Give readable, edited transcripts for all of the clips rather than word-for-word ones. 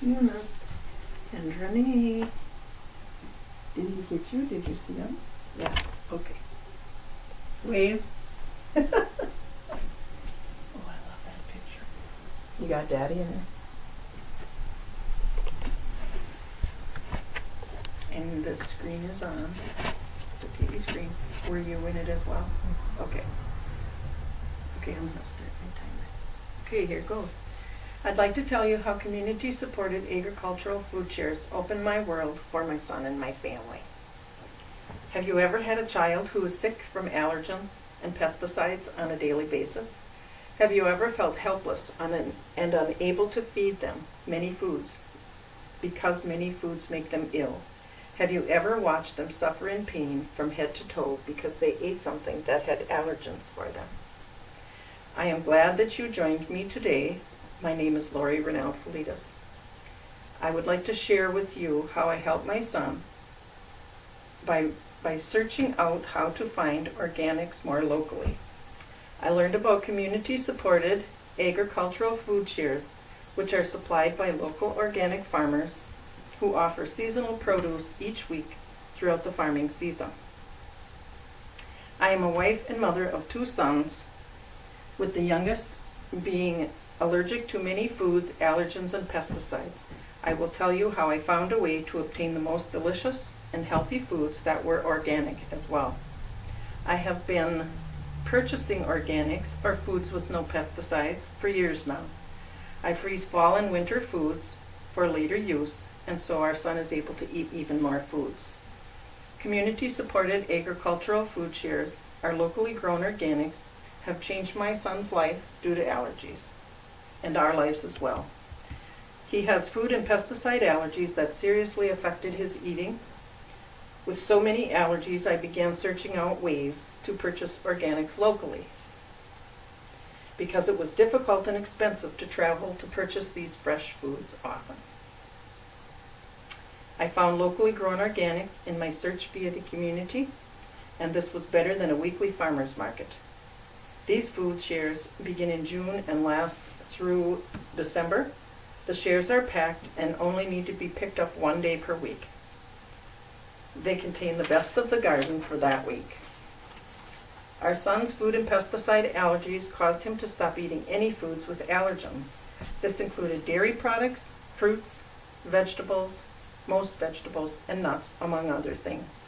Eunice and Renee. Did he get you? Did you see him? Yeah, okay. Wave. Oh, I love that picture. You got Daddy in there? And the screen is on, the TV screen. Were you in it as well? Okay. Okay, I'm gonna start my timer. Okay, here it goes. I'd like to tell you how community-supported agricultural food shares opened my world for my son and my family. Have you ever had a child who is sick from allergens and pesticides on a daily basis? Have you ever felt helpless and unable to feed them many foods because many foods make them ill? Have you ever watched them suffer in pain from head to toe because they ate something that had allergens for them? I am glad that you joined me today. My name is Lori Renell Felitas. I would like to share with you how I helped my son by searching out how to find organics more locally. I learned about community-supported agricultural food shares, which are supplied by local organic farmers who offer seasonal produce each week throughout the farming season. I am a wife and mother of 2 sons, with the youngest being allergic to many foods, allergens, and pesticides. I will tell you how I found a way to obtain the most delicious and healthy foods that were organic as well. I have been purchasing organics or foods with no pesticides for years now. I freeze fall and winter foods for later use, and so our son is able to eat even more foods. Community-supported agricultural food shares, our locally grown organics, have changed my son's life due to allergies, and our lives as well. He has food and pesticide allergies that seriously affected his eating. With so many allergies, I began searching out ways to purchase organics locally, because it was difficult and expensive to travel to purchase these fresh foods often. I found locally grown organics in my search via the community, and this was better than a weekly farmer's market. These food shares begin in June and last through December. The shares are packed and only need to be picked up 1 day per week. They contain the best of the garden for that week. Our son's food and pesticide allergies caused him to stop eating any foods with allergens. This included dairy products, fruits, vegetables, most vegetables, and nuts, among other things.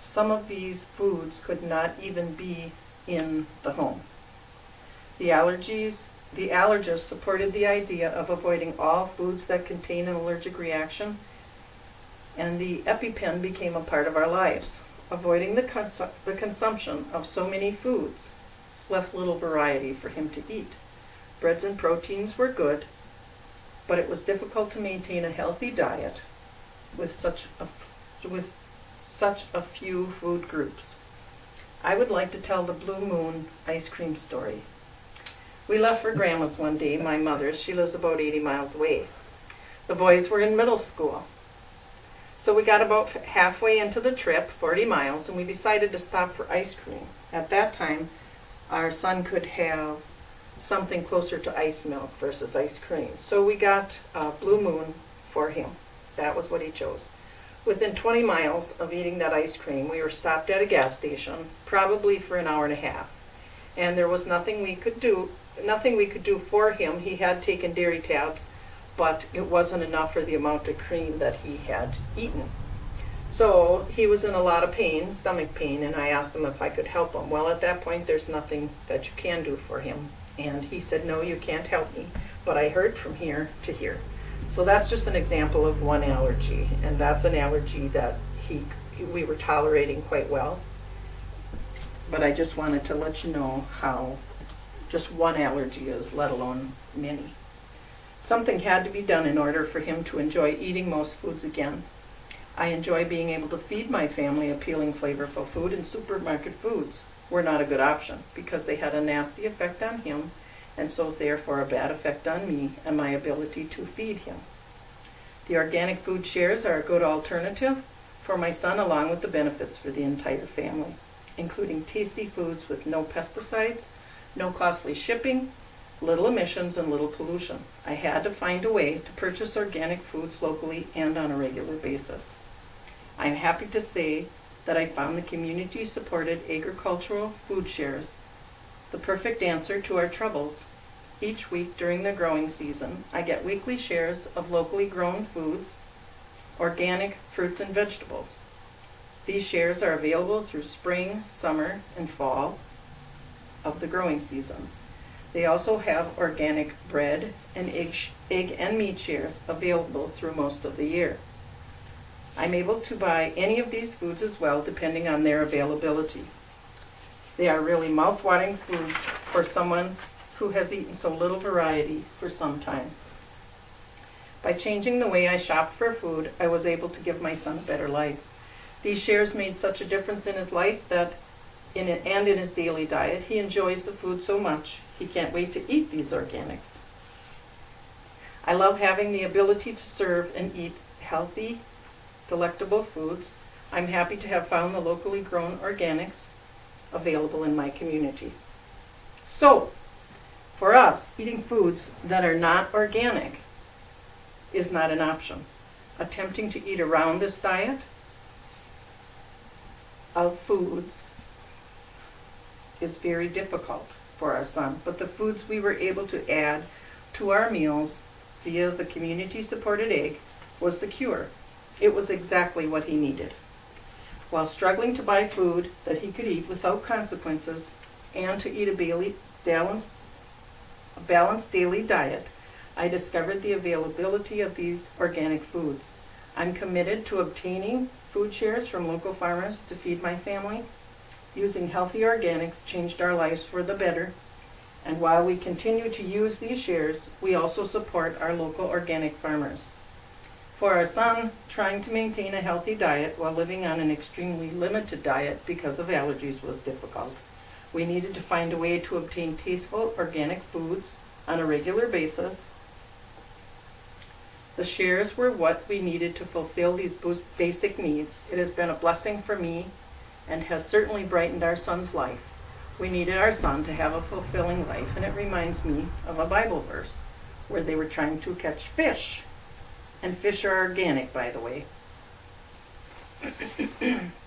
Some of these foods could not even be in the home. The allergists supported the idea of avoiding all foods that contain an allergic reaction, and the EpiPen became a part of our lives. Avoiding the consumption of so many foods left little variety for him to eat. Breads and proteins were good, but it was difficult to maintain a healthy diet with such a few food groups. I would like to tell the Blue Moon ice cream story. We left for Grandma's one day, my mother's. She lives about 80 miles away. The boys were in middle school. So we got about halfway into the trip, 40 miles, and we decided to stop for ice cream. At that time, our son could have something closer to ice milk versus ice cream. So we got Blue Moon for him. That was what he chose. Within 20 miles of eating that ice cream, we were stopped at a gas station, probably for an hour and a half. And there was nothing we could do for him. He had taken dairy tabs, but it wasn't enough for the amount of cream that he had eaten. So he was in a lot of pain, stomach pain, and I asked him if I could help him. Well, at that point, there's nothing that you can do for him. And he said, no, you can't help me. But I heard from here to here. So that's just an example of one allergy, and that's an allergy that we were tolerating quite well. But I just wanted to let you know how just one allergy is, let alone many. Something had to be done in order for him to enjoy eating most foods again. I enjoy being able to feed my family appealing, flavorful food, and supermarket foods were not a good option because they had a nasty effect on him, and so therefore a bad effect on me and my ability to feed him. The organic food shares are a good alternative for my son, along with the benefits for the entire family, including tasty foods with no pesticides, no costly shipping, little emissions and little pollution. I had to find a way to purchase organic foods locally and on a regular basis. I'm happy to say that I found the community-supported agricultural food shares the perfect answer to our troubles. Each week during the growing season, I get weekly shares of locally grown foods, organic fruits and vegetables. These shares are available through spring, summer, and fall of the growing seasons. They also have organic bread and egg and meat shares available through most of the year. I'm able to buy any of these foods as well, depending on their availability. They are really mouth-watering foods for someone who has eaten so little variety for some time. By changing the way I shopped for food, I was able to give my son a better life. These shares made such a difference in his life and in his daily diet. He enjoys the food so much, he can't wait to eat these organics. I love having the ability to serve and eat healthy, delectable foods. I'm happy to have found the locally grown organics available in my community. So, for us, eating foods that are not organic is not an option. Attempting to eat around this diet of foods is very difficult for our son, but the foods we were able to add to our meals via the community-supported egg was the cure. It was exactly what he needed. While struggling to buy food that he could eat without consequences and to eat a balanced daily diet, I discovered the availability of these organic foods. I'm committed to obtaining food shares from local farmers to feed my family. Using healthy organics changed our lives for the better, and while we continue to use these shares, we also support our local organic farmers. For our son, trying to maintain a healthy diet while living on an extremely limited diet because of allergies was difficult. We needed to find a way to obtain tasteful organic foods on a regular basis. The shares were what we needed to fulfill these basic needs. It has been a blessing for me and has certainly brightened our son's life. We needed our son to have a fulfilling life, and it reminds me of a Bible verse where they were trying to catch fish. And fish are organic, by the way.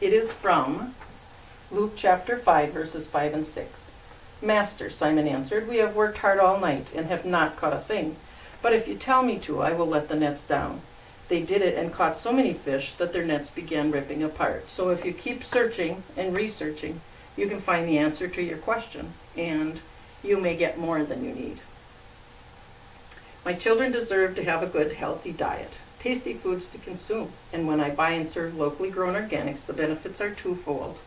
It is from Luke chapter 5, verses 5 and 6. Master, Simon answered, we have worked hard all night and have not caught a thing. But if you tell me to, I will let the nets down. They did it and caught so many fish that their nets began ripping apart. So if you keep searching and researching, you can find the answer to your question, and you may get more than you need. My children deserve to have a good, healthy diet, tasty foods to consume, and when I buy and serve locally grown organics, the benefits are twofold.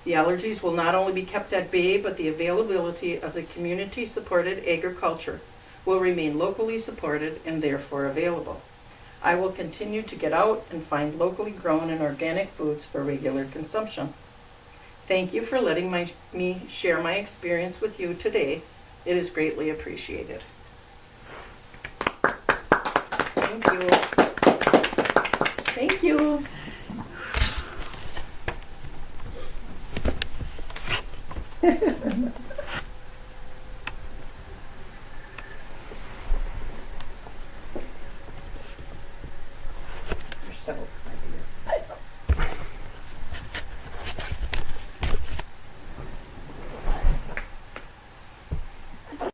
The allergies will not only be kept at bay, but the availability of the community-supported agriculture will remain locally supported and therefore available. I will continue to get out and find locally grown and organic foods for regular consumption. Thank you for letting me share my experience with you today. It is greatly appreciated. Thank you. Thank you.